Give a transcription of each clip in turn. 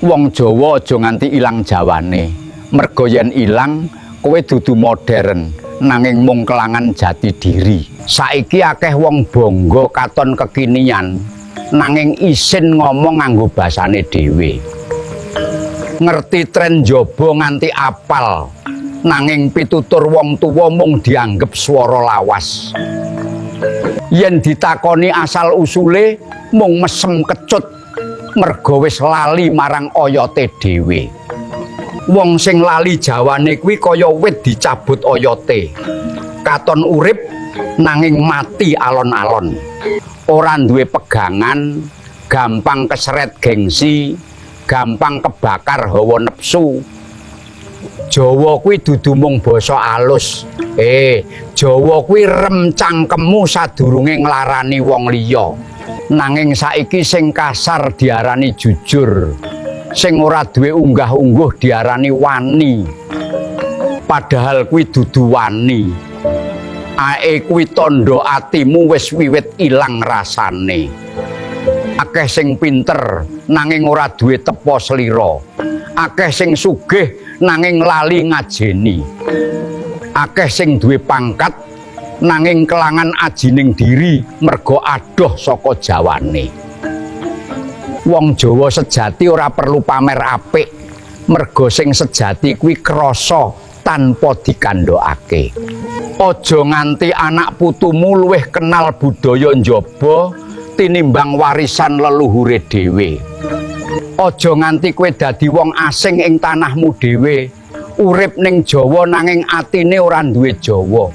Wong Jawa aja nganti ilang Jawane. Merga yen ilang kowe dudu modern nanging mung kelangan jati diri. Saiki akeh wong bangga katon kekinian nanging isin ngomong nganggo basane dhewe. Ngerti tren njaba nganti apal nanging pitutur wong tuwa mung dianggep swara lawas. Yen ditakoni asal usule mung mesem kecut merga wis lali marang oyote dhewe. Wong sing lali Jawane kuwi kaya wit dicabut oyote. Katon urip nanging mati alon-alon. Ora duwe pegangan, gampang keseret gengsi, gampang kebakar hawa nepsu. Jawa kuwi dudu mung basa alus. Jawa kuwi rem cangkemmu sadurunge nglarani wong liya. Nanging saiki sing kasar diarani jujur, sing ora duwe unggah-ungguh diarani wani. Padahal kuwi dudu wani. Ae kuwi tandha atimu wis wiwit ilang rasane. Akeh sing pinter nanging ora duwe tepa slira. Akeh sing sugih nanging lali ngajeni. Akeh sing duwe pangkat nanging kelangan ajining diri merga adoh saka Jawane. Wong Jawa sejati ora perlu pamer apik, merga sing sejati kuwi krasa tanpa dikandhokake. Aja nganti anak putumu luwih kenal budaya njaba tinimbang warisan leluhure dhewe. Aja nganti kowe dadi wong asing ing tanahmu dhewe, urip ning Jawa nanging atine ora duwe Jawa.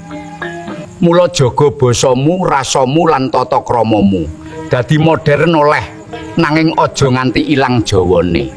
Mula jaga basamu, rasamu lan tata kramamu. Dadi modern oleh nanging aja nganti ilang Jawane.